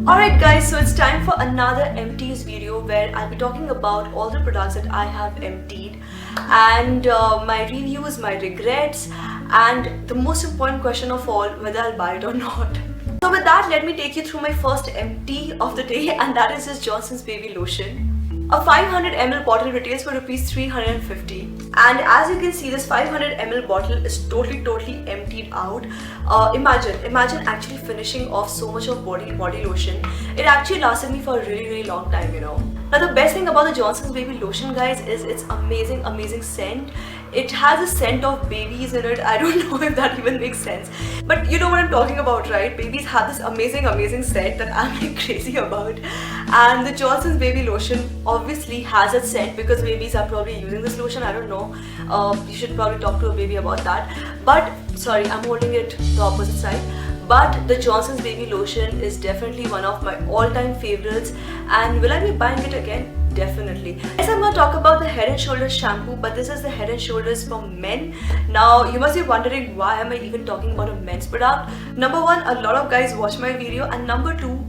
Alright guys, so it's time for another empties video where I'll be talking about all the products that I have emptied and my reviews, my regrets, and the most important question of all, whether I'll buy it or not. So with that, let me take you through my first empty of the day, and that is this Johnson's Baby Lotion. A 500 ml bottle retails for rupees 350, and as you can see, this 500 ml bottle is totally emptied out. Imagine actually finishing off so much of body lotion. It actually lasted me for a really long time, you know. Now the best thing about the Johnson's Baby Lotion, guys, is its amazing scent. It has a scent of babies in it. I don't know if that even makes sense, but you know what I'm talking about, right? Babies have this amazing scent that I'm like crazy about, and the Johnson's Baby Lotion obviously has a scent because babies are probably using this lotion. I don't know. You should probably talk to a baby about that. But sorry, I'm holding it the opposite side. But the Johnson's Baby Lotion is definitely one of my all-time favorites, and will I be buying it again? Definitely. Yes, I'm going to talk about the Head & Shoulders shampoo, but this is the Head & Shoulders for men. Now, you must be wondering, why am I even talking about a men's product? Number one, a lot of guys watch my video, and number two,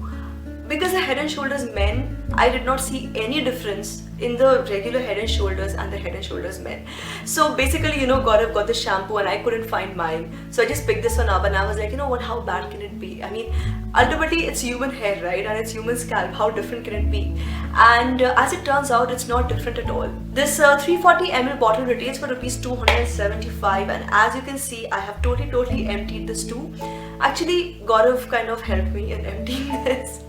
because the Head & Shoulders men, I did not see any difference in the regular Head & Shoulders and the Head & Shoulders men. So basically, you know, Gaurav got the shampoo and I couldn't find mine. So I just picked this one up and I was like, you know what, how bad can it be? I mean, ultimately it's human hair, right? And it's human scalp. How different can it be? And as it turns out, it's not different at all. This 340 ml bottle retails for rupees 275, and as you can see, I have totally emptied this too. Actually, Gaurav kind of helped me in emptying this.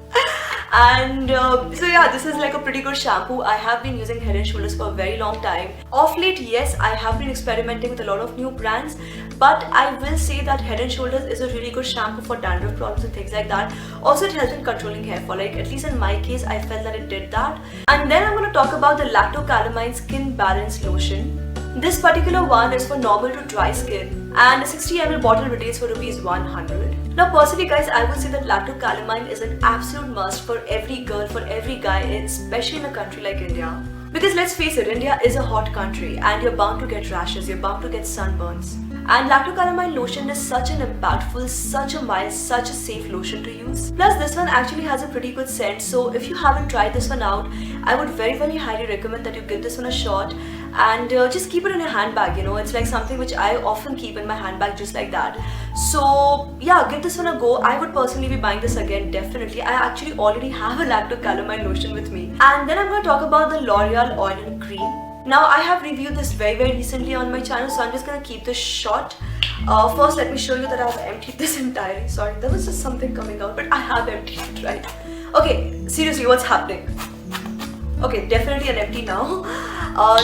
And so yeah, this is like a pretty good shampoo. I have been using Head & Shoulders for a very long time. Of late, yes, I have been experimenting with a lot of new brands, but I will say that Head & Shoulders is a really good shampoo for dandruff problems and things like that. Also, it helps in controlling hair fall. Like, at least in my case, I felt that it did that. And then I'm going to talk about the Lacto-Calamine Skin Balance Lotion. This particular one is for normal to dry skin, and a 60 ml bottle retails for rupees 100. Now personally guys, I would say that Lacto-Calamine is an absolute must for every girl, for every guy, especially in a country like India. Because let's face it, India is a hot country and you're bound to get rashes, you're bound to get sunburns. And Lacto-Calamine lotion is such an impactful, such a mild, such a safe lotion to use. Plus this one actually has a pretty good scent, so if you haven't tried this one out, I would very highly recommend that you give this one a shot and just keep it in your handbag, you know. It's like something which I often keep in my handbag just like that. So yeah, give this one a go. I would personally be buying this again, definitely. I actually already have a Lacto-Calamine lotion with me. And then I'm going to talk about the L'Oreal Oil and Cream. Now I have reviewed this very recently on my channel, so I'm just going to keep this short. First let me show you that I have emptied this entirely. Sorry, there was just something coming out, but I have emptied it, right? Okay, seriously, what's happening? Okay, definitely an empty now.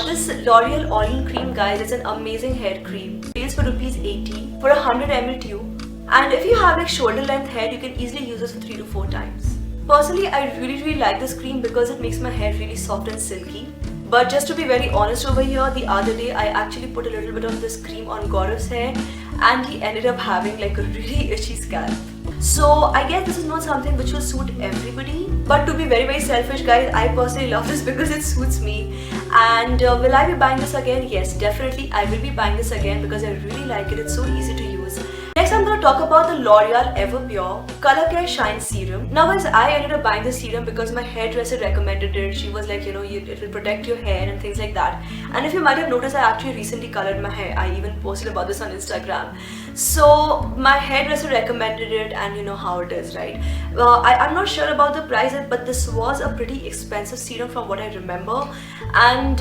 This L'Oreal Oil and Cream, guys, is an amazing hair cream. It retails for rupees 80 for a 100 ml tube. And if you have like shoulder length hair, you can easily use this for 3 to 4 times. Personally, I really like this cream because it makes my hair really soft and silky. But just to be very honest over here, the other day I actually put a little bit of this cream on Gaurav's hair and he ended up having like a really itchy scalp. So I guess this is not something which will suit everybody. But to be very selfish guys, I personally love this because it suits me. And will I be buying this again? Yes, definitely I will be buying this again because I really like it. It's so easy to use. Next I'm going to talk about the L'Oreal Everpure Color Care Shine Serum. Now guys, I ended up buying this serum because my hairdresser recommended it. She was like, you know, it will protect your hair and things like that. And if you might have noticed, I actually recently colored my hair. I even posted about this on Instagram. So my hairdresser recommended it and you know how it is, right? I'm not sure about the price, but this was a pretty expensive serum from what I remember. And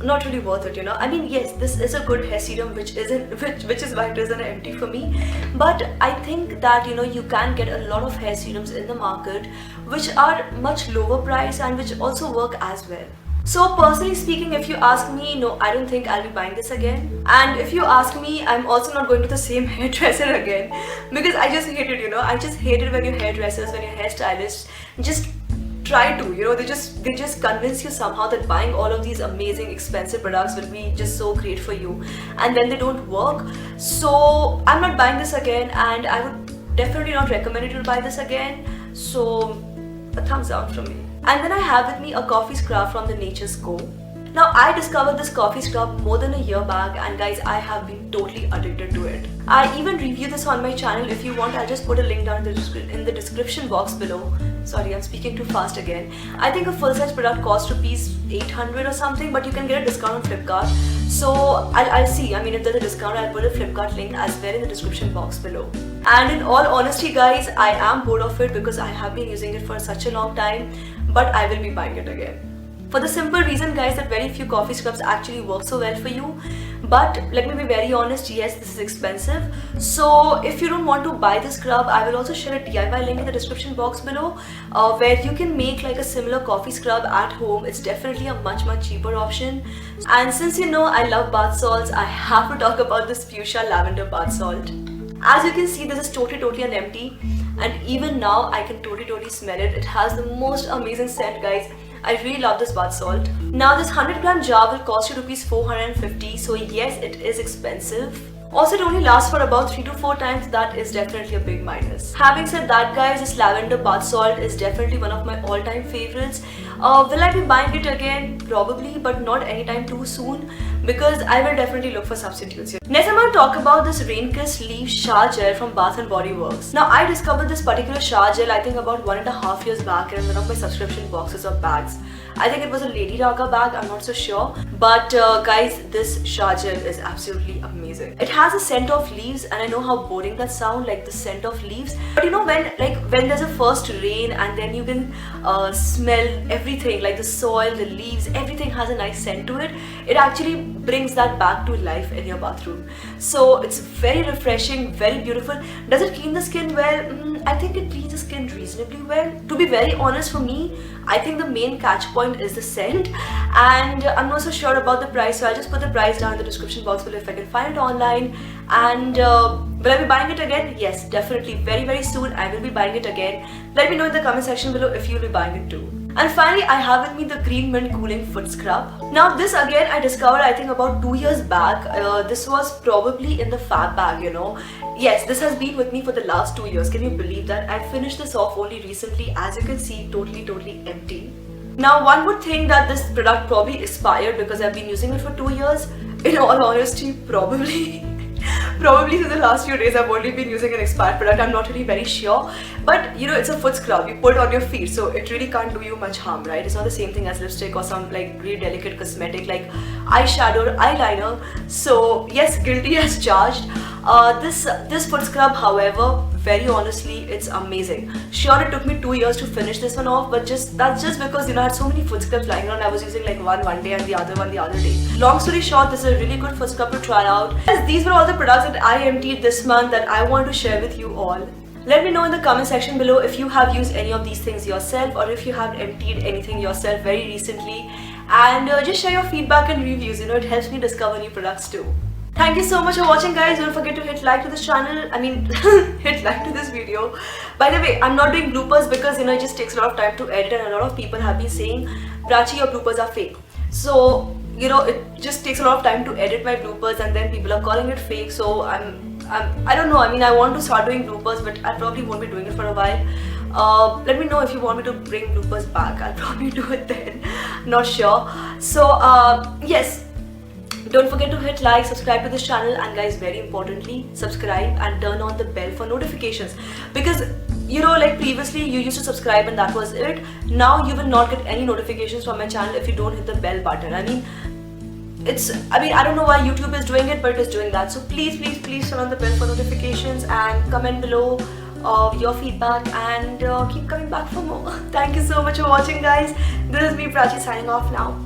not really worth it, you know. I mean, yes, this is a good hair serum, which is why it isn't empty for me. But I think that, you know, you can get a lot of hair serums in the market which are much lower price and which also work as well. So personally speaking, if you ask me, no, I don't think I'll be buying this again. And if you ask me, I'm also not going to the same hairdresser again because I just hate it, you know. I just hate it when your hairdressers, when your hairstylists just try to, you know, they just convince you somehow that buying all of these amazing expensive products will be just so great for you, and then they don't work. So I'm not buying this again, and I would definitely not recommend you to buy this again. So a thumbs down from me. And then I have with me a coffee scrub from the Nature's Co. Now I discovered this coffee scrub more than a year back, and guys, I have been totally addicted to it. I even reviewed this on my channel. If you want, I'll just put a link down in the description box below. sorry, I'm speaking too fast again. I think a full-size product costs rupees 800 or something, but you can get a discount on Flipkart. So I'll see. I mean, if there's a discount, I'll put a Flipkart link as well in the description box below. And in all honesty, guys, I am bored of it because I have been using it for such a long time, but I will be buying it again. For the simple reason, guys, that very few coffee scrubs actually work so well for you. But let me be very honest, yes, this is expensive. So if you don't want to buy the scrub, I will also share a DIY link in the description box below where you can make like a similar coffee scrub at home. It's definitely a much cheaper option. And since you know I love bath salts, I have to talk about this Fuchsia Lavender Bath Salt. As you can see, this is totally an empty, and even now I can totally smell it. It has the most amazing scent, guys. I really love this bath salt. Now this 100-gram jar will cost you rupees 450, so yes, it is expensive. Also, it only lasts for about 3 to 4 times. That is definitely a big minus. Having said that, guys, this lavender bath salt is definitely one of my all-time favorites. Will I be buying it again? Probably, but not anytime too soon, because I will definitely look for substitutes here. Next, I'm going to talk about this Rain-Kissed Leaf Shower Gel from Bath & Body Works. Now, I discovered this particular shower gel I think about 1.5 years back in one of my subscription boxes of bags. I think it was a Lady Raga bag, I'm not so sure. But guys, this shower gel is absolutely amazing. It has a scent of leaves, and I know how boring that sounds, like the scent of leaves. But you know, when there's a first rain and then you can smell everything, like the soil, the leaves, everything has a nice scent to it. It actually brings that back to life in your bathroom. So it's very refreshing, very beautiful. Does it clean the skin well? I think it cleans the skin reasonably well. To be very honest, for me, I think the main catch point is the scent, and I'm not so sure about the price, so I'll just put the price down in the description box below if I can find it online. And will I be buying it again? Yes, definitely. Very soon I will be buying it again. Let me know in the comment section below if you'll be buying it too. And finally, I have with me the Green Mint Cooling Foot Scrub. Now this again I discovered I think about 2 years back. This was probably in the fab bag, you know. Yes, this has been with me for the last 2 years. Can you believe that? I finished this off only recently. As you can see, totally empty. Now one would think that this product probably expired because I've been using it for 2 years. In all honesty, probably for the last few days I've only been using an expired product. I'm not really very sure, but you know, it's a foot scrub. You put it on your feet, so it really can't do you much harm, right? It's not the same thing as lipstick or some like really delicate cosmetic like eyeshadow or eyeliner. So yes, guilty as charged. This foot scrub, however, very honestly, it's amazing. Sure, it took me 2 years to finish this one off, but that's just because, you know, I had so many foot scrubs lying around. I was using like one day and the other one the other day. Long story short, this is a really good foot scrub to try out. As these were all the products that I emptied this month that I want to share with you all. Let me know in the comment section below if you have used any of these things yourself, or if you have emptied anything yourself very recently. And just share your feedback and reviews. You know, it helps me discover new products too. Thank you so much for watching, guys. Don't forget to hit like to this channel. I mean, hit like to this video. By the way, I'm not doing bloopers because, you know, it just takes a lot of time to edit, and a lot of people have been saying, Prachi, your bloopers are fake. So, you know, it just takes a lot of time to edit my bloopers, and then people are calling it fake. So I don't know. I mean, I want to start doing bloopers, but I probably won't be doing it for a while. Let me know if you want me to bring bloopers back. I'll probably do it then. Not sure. So, yes. Don't forget to hit like, subscribe to this channel, and guys, very importantly, subscribe and turn on the bell for notifications, because you know, like previously you used to subscribe and that was it. Now you will not get any notifications from my channel if you don't hit the bell button. I mean, I don't know why YouTube is doing it, but it is doing that. So please turn on the bell for notifications, and comment below your feedback, and keep coming back for more. Thank you so much for watching, guys. This is me, Prachi, signing off now.